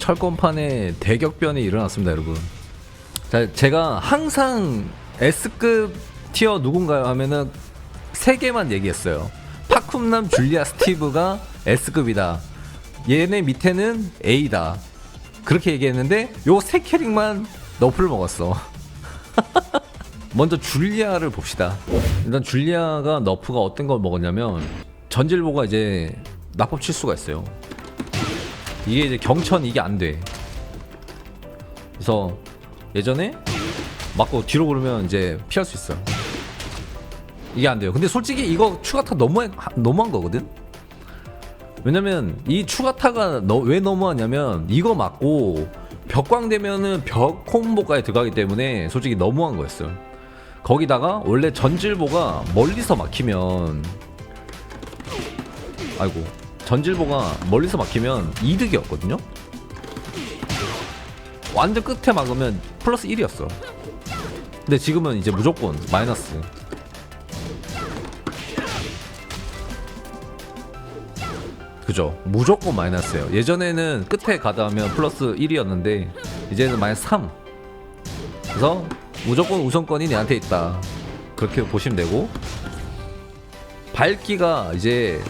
철권판에 대격변이 일어났습니다, 여러분. 자, 제가 항상 S급 티어 누군가요 하면은 세 개만 얘기했어요. 파쿰남, 줄리아, 스티브가 S급이다. 얘네 밑에는 A다. 그렇게 얘기했는데 요 세 캐릭만 너프를 먹었어. 먼저 줄리아를 봅시다. 일단 줄리아가 너프가 어떤 걸 먹었냐면 전질보가 이제 낙법 칠 수가 있어요. 이게 이제 경천 이게 안 돼. 그래서 예전에 맞고 뒤로 그러면 이제 피할 수 있어. 이게 안 돼요. 근데 솔직히 이거 추가타 너무한 거거든. 왜냐면 이 추가타가 왜 너무하냐면 이거 맞고 벽광 되면은 벽 콤보까지 들어가기 때문에 솔직히 너무한 거였어요. 거기다가 원래 전질보가 멀리서 막히면 전질보가 멀리서 막히면 이득이었거든요. 완전 끝에 막으면 플러스 1이었어. 근데 지금은 이제 무조건 마이너스. 그죠? 무조건 마이너스예요. 예전에는 끝에 가다 하면 플러스 1이었는데 이제는 마이너스 3. 그래서 무조건 우선권이 내한테 있다. 그렇게 보시면 되고, 발기가 이제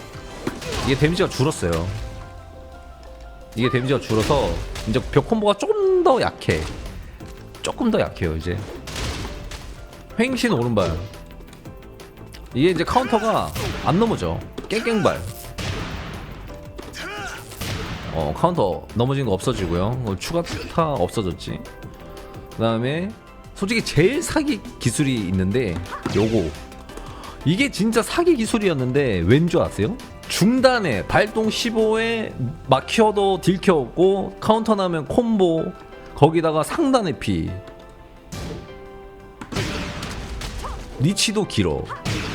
이게 데미지가 줄었어요. 이게 데미지가 줄어서 이제 벽 콤보가 조금 더 약해. 조금 더 약해요. 이제 횡신 오른발, 이게 이제 카운터가 안 넘어져. 깽깽발. 카운터 넘어진 거 없어지고요. 추가타 없어졌지. 그 다음에 솔직히 제일 사기 기술이 있는데 요거, 이게 진짜 사기 기술이었는데 왠 줄 아세요? 중단에 발동 15에 막혀도 딜켜없고 카운터 나면 콤보, 거기다가 상단의 피, 리치도 길어.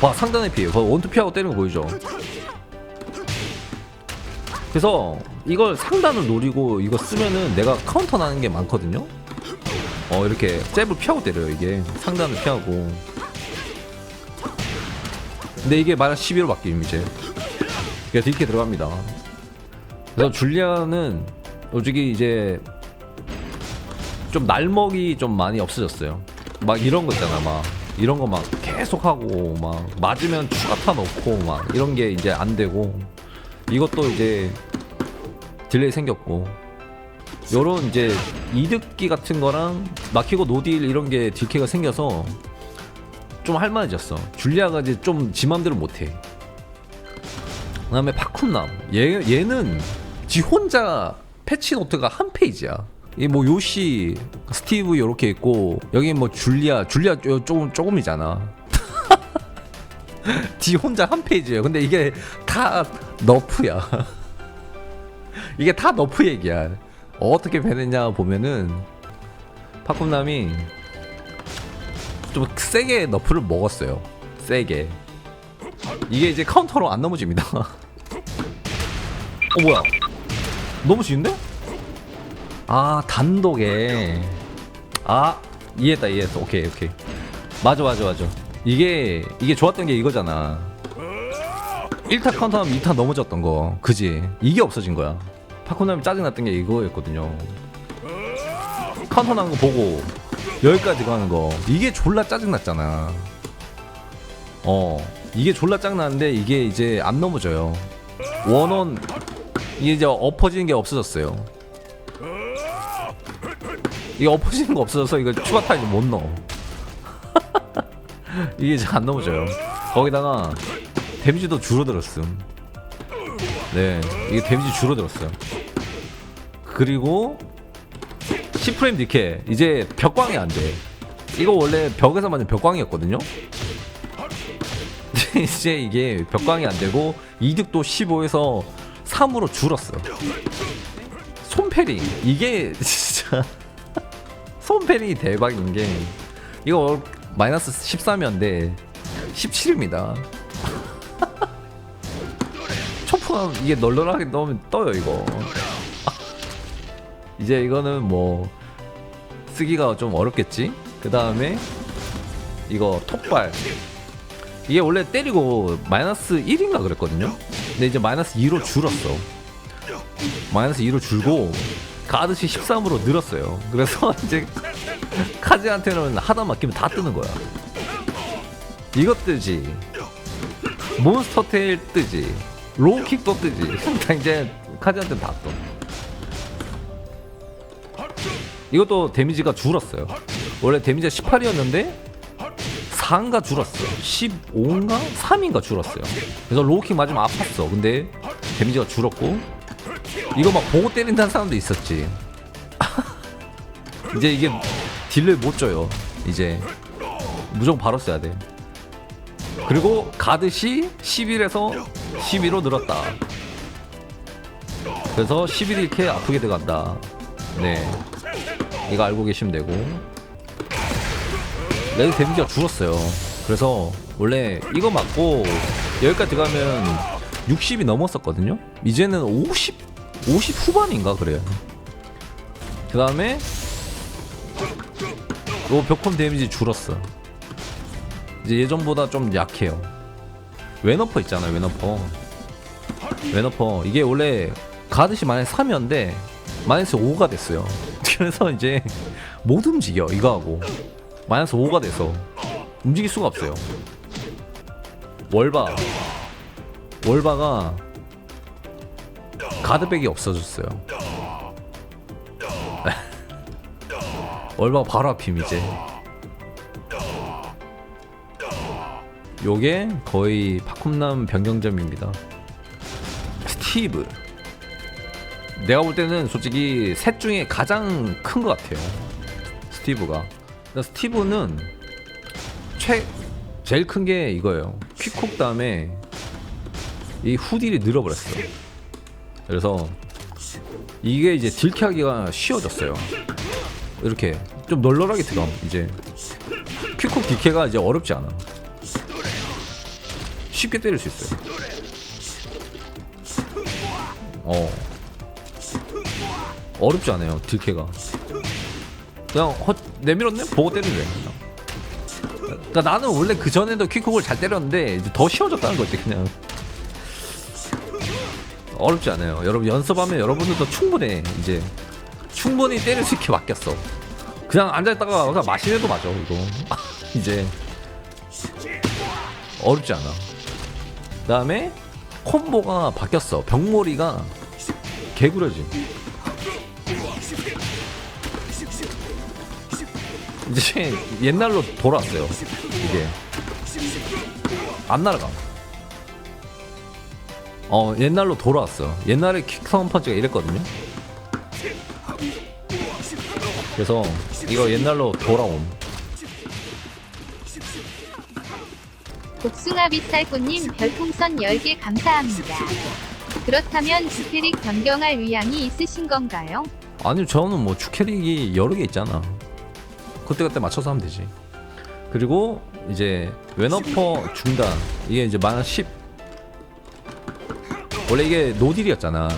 와, 상단의 피 원투 피하고 때리는 거 보이죠? 그래서 이걸 상단을 노리고 이거 쓰면은 내가 카운터 나는 게 많거든요. 이렇게 잽을 피하고 때려요. 이게 상단을 피하고. 근데 이게 마이너스 12로 바뀌면 이제 그래서 이렇게 들어갑니다. 그래서 줄리아는 솔직히 이제 좀 날먹이 좀 많이 없어졌어요. 막 이런 거 있잖아. 막 이런 거 막 계속 하고 막 맞으면 추가타 넣고 막 이런 게 이제 안 되고, 이것도 이제 딜레이 생겼고, 요런 이제 이득기 같은 거랑 막히고 노딜 이런 게 딜케가 생겨서 좀 할만해졌어. 줄리아가 이제 좀 지 맘대로 못해. 그 다음에 파쿰남, 얘는 지 혼자 패치노트가 한 페이지야. 이 뭐 요시, 스티브 요렇게 있고, 여기 뭐 줄리아 조금이잖아. 지 혼자 한 페이지예요. 근데 이게 다 너프야. 이게 다 너프 얘기야. 어떻게 변했냐 보면은 파쿰남이 좀 세게 너프를 먹었어요. 세게. 이게 이제 카운터로 안 넘어집니다. 뭐야? 너무 쉬운데? 아, 단독에. 아, 이해했어. 오케이. 맞아. 이게 좋았던 게 이거잖아. 1타 카운터하면 2타 넘어졌던 거, 그지? 이게 없어진 거야. 파쿰남이 짜증났던 게 이거였거든요. 카운터 나는 거 보고 여기까지 가는 거, 이게 졸라 짜증났잖아. 이게 졸라 짜증나는데 이게 이제 안 넘어져요. 원원 이게 이제 엎어지는 게 없어졌어요. 이게 엎어지는 거 없어져서 이거 추가 타임 못 넣어. 이게 이제 안 넘어져요. 거기다가 데미지도 줄어들었음. 네, 이게 데미지 줄어들었어요. 그리고 10프레임 디케, 이제 벽광이 안 돼. 이거 원래 벽에서 맞는 벽광이었거든요. 이제 이게 벽광이 안 되고 이득도 15에서 3으로 줄었어. 손패링, 이게 진짜 손패링이 대박인 게, 이거 마이너스 13이었는데 17입니다. 초프가 이게 널널하게 넣으면 떠요. 이거 이제 이거는 뭐 쓰기가 좀 어렵겠지. 그 다음에 이거 톡발, 이게 원래 때리고 마이너스 1인가 그랬거든요. 근데 이제 마이너스 2로 줄었어. 마이너스 2로 줄고, 가드시 13으로 늘었어요. 그래서 이제 카즈한테는 하나 맡기면 다 뜨는 거야. 이것 뜨지, 몬스터 테일 뜨지, 로우킥도 뜨지. 다 이제 카즈한테는 다 떠. 이것도 데미지가 줄었어요. 원래 데미지가 18이었는데 4인가 줄었어. 15인가 3인가 줄었어요. 그래서 로우킥 맞으면 아팠어. 근데 데미지가 줄었고, 이거 막 보고 때린다는 사람도 있었지. 이제 이게 딜을 못 줘요. 이제 무조건 바로 써야 돼. 그리고 가드시 11에서 12로 늘었다. 그래서 11이 이렇게 아프게 들어간다. 네, 이거 알고 계시면 되고, 레드 데미지가 줄었어요. 그래서 원래 이거 맞고 여기까지 들어가면 60이 넘었었거든요. 이제는 50 후반인가 그래요. 그 다음에 요 벽홈 데미지 줄었어. 이제 예전보다 좀 약해요. 웨너퍼 있잖아요. 웨너퍼 이게 원래 가드시 마이너스 3이었는데 마이너스 5가 됐어요. 그래서 이제 못 움직여. 이거 하고 마이너스 5가 돼서 움직일 수가 없어요. 월바가 가드백이 없어졌어요. 월바가 바로 앞임. 이제 요게 거의 팝콤남 변경점입니다. 스티브, 내가 볼 때는 솔직히 셋 중에 가장 큰 것 같아요. 스티브가. 스티브는 제일 큰 게 이거예요. 퀵콕 다음에 이 후딜이 늘어버렸어. 그래서 이게 이제 딜캐하기가 쉬워졌어요. 이렇게 좀 널널하게 들어가. 이제 퀵콕 딜캐가 이제 어렵지 않아. 쉽게 때릴 수 있어요. 어렵지 않아요. 딜캐가 그냥 내밀었네? 보고 때리래. 그러니까 나는 원래 그 전에도 퀵콕을 잘 때렸는데 이제 더 쉬워졌다는 거지. 그냥 어렵지 않아요. 여러분 연습하면 여러분들도 충분해. 이제 충분히 때릴 수 있게 바뀌었어. 그냥 앉아있다가 그냥 마시내도 맞아 이거. 이제 어렵지 않아. 그 다음에 콤보가 바뀌었어. 병몰이가 개구려지. 이제 옛날로 돌아왔어요. 이게 안 날아가. 옛날로 돌아왔어. 옛날에 킥사운 펀치가 이랬거든요. 그래서 이거 옛날로 돌아옴. 복숭아비살꽃님 별풍선 10개 감사합니다. 그렇다면 주캐릭 변경할 의향이 있으신 건가요? 아니요, 저는 뭐 주캐릭이 여러 개 있잖아. 그때그때 맞춰서 하면 되지. 그리고 이제 웨너퍼 중단, 이게 이제 마이너스 10. 원래 이게 노딜이었잖아.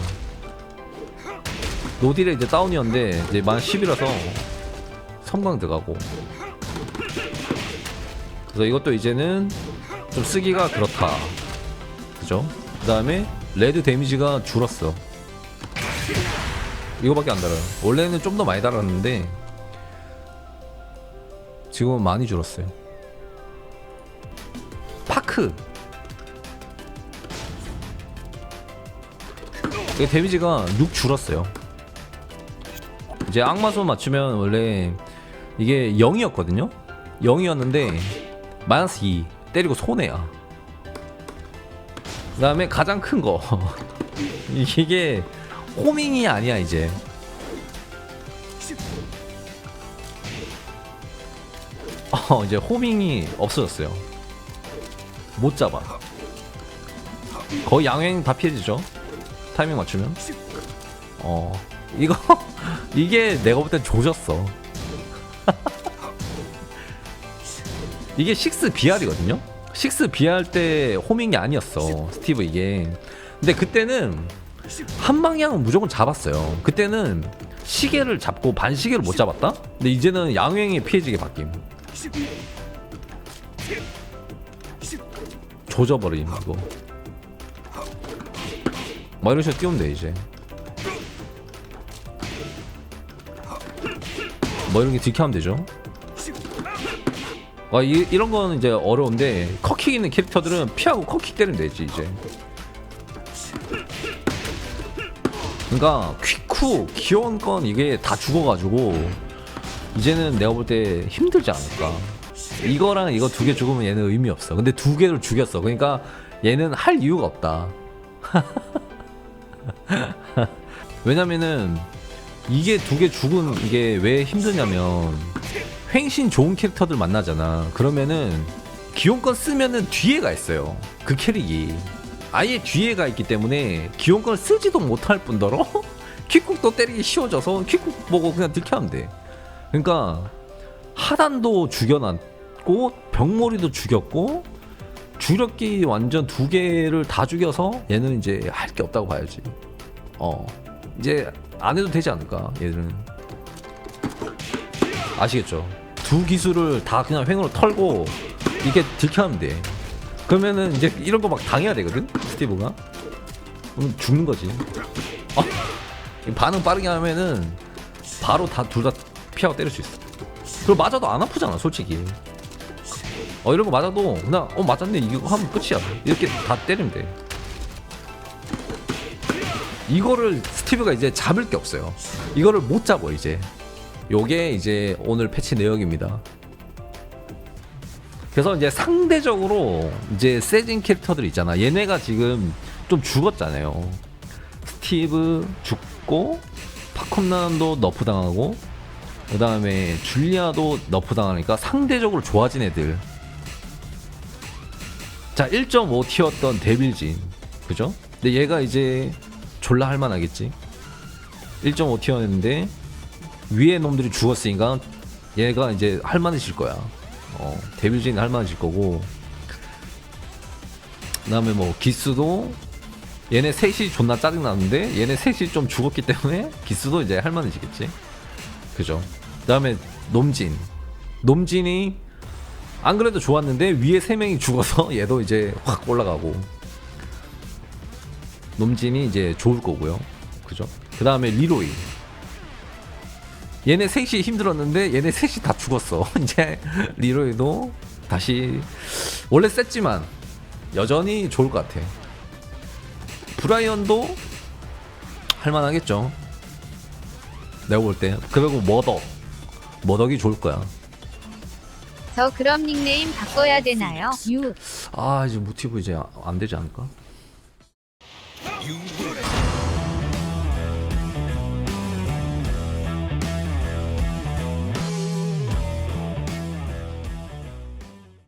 노딜에 이제 다운이었는데 이제 마이너스 10이라서 섬광 들어가고. 그래서 이것도 이제는 좀 쓰기가 그렇다. 그죠? 그 다음에 레드 데미지가 줄었어. 이거밖에 안 달아요. 원래는 좀 더 많이 달았는데 지금은 많이 줄었어요. 파크, 이게 데미지가 6 줄었어요. 이제 악마손 맞추면 원래 이게 0이었거든요 0이었는데 마이너스 2 때리고 손해야. 그 다음에 가장 큰거 이게 호밍이 아니야. 이제 이제 호밍이 없어졌어요. 못 잡아. 거의 양행 다 피해지죠, 타이밍 맞추면. 이거 이게 내가 볼 땐 조졌어. 이게 6BR이거든요 6BR 때 호밍이 아니었어 스티브 이게. 근데 그때는 한 방향은 무조건 잡았어요. 그때는 시계를 잡고 반시계를 못 잡았다? 근데 이제는 양행에 피해지게 바뀜. 조져버림 이거. 막 이런 식으로 띄우면 돼 이제. 뭐 이런 게 딜캐하면 되죠. 이런 거는 이제 어려운데 컷킥 있는 캐릭터들은 피하고 컷킥 때리면 되지 이제. 그러니까 퀵후 귀여운 건 이게 다 죽어가지고 이제는 내가 볼 때 힘들지 않을까. 이거랑 이거 두 개 죽으면 얘는 의미 없어. 근데 두 개를 죽였어. 그러니까 얘는 할 이유가 없다. 왜냐면은 이게 두 개 죽은 이게 왜 힘드냐면 횡신 좋은 캐릭터들 만나잖아. 그러면은 기용권 쓰면은 뒤에가 있어요. 그 캐릭이 아예 뒤에가 있기 때문에 기용권을 쓰지도 못할 뿐더러 킥쿡도 때리기 쉬워져서 킥쿡 보고 그냥 딜캐하면 돼. 그러니까 하단도 죽여놨고 병머리도 죽였고 주력기 완전 두 개를 다 죽여서 얘는 이제 할 게 없다고 봐야지. 이제 안 해도 되지 않을까 얘들은. 아시겠죠? 두 기술을 다 그냥 횡으로 털고 이게 딜캐하면 돼. 그러면은 이제 이런 거 막 당해야 되거든 스티브가. 그럼 죽는 거지. 반응 빠르게 하면은 바로 다 둘 다 피하고 때릴 수 있어. 그리고 맞아도 안 아프잖아 솔직히. 이런 거 맞아도 그냥 맞았네 이거 하면 끝이야. 이렇게 다 때리면 돼. 이거를 스티브가 이제 잡을 게 없어요. 이거를 못 잡아 이제. 요게 이제 오늘 패치 내역입니다. 그래서 이제 상대적으로 이제 세진 캐릭터들 있잖아. 얘네가 지금 좀 죽었잖아요. 스티브 죽고 파콤난도 너프 당하고 그 다음에 줄리아도 너프 당하니까 상대적으로 좋아진 애들. 자 1.5 티였던 데빌진 그죠? 근데 얘가 이제 졸라 할만하겠지. 1.5 티어였는데 위에 놈들이 죽었으니까 얘가 이제 할만해질 거야. 데빌진 할만해질 거고. 그 다음에 뭐 기스도 얘네 셋이 존나 짜증나는데 얘네 셋이 좀 죽었기 때문에 기스도 이제 할만해지겠지. 그죠? 그 다음에 놈진이 안 그래도 좋았는데 위에 3명이 죽어서 얘도 이제 확 올라가고. 놈진이 이제 좋을 거고요. 그죠? 그 다음에 리로이. 얘네 셋이 힘들었는데 얘네 셋이 다 죽었어. 이제 리로이도 다시 원래 셌지만 여전히 좋을 것 같아. 브라이언도 할만하겠죠. 내가 볼 때. 그리고 머덕이 좋을 거야. 저 그럼 닉네임 바꿔야 되나요? 이제 모티브 이제 안 되지 않을까?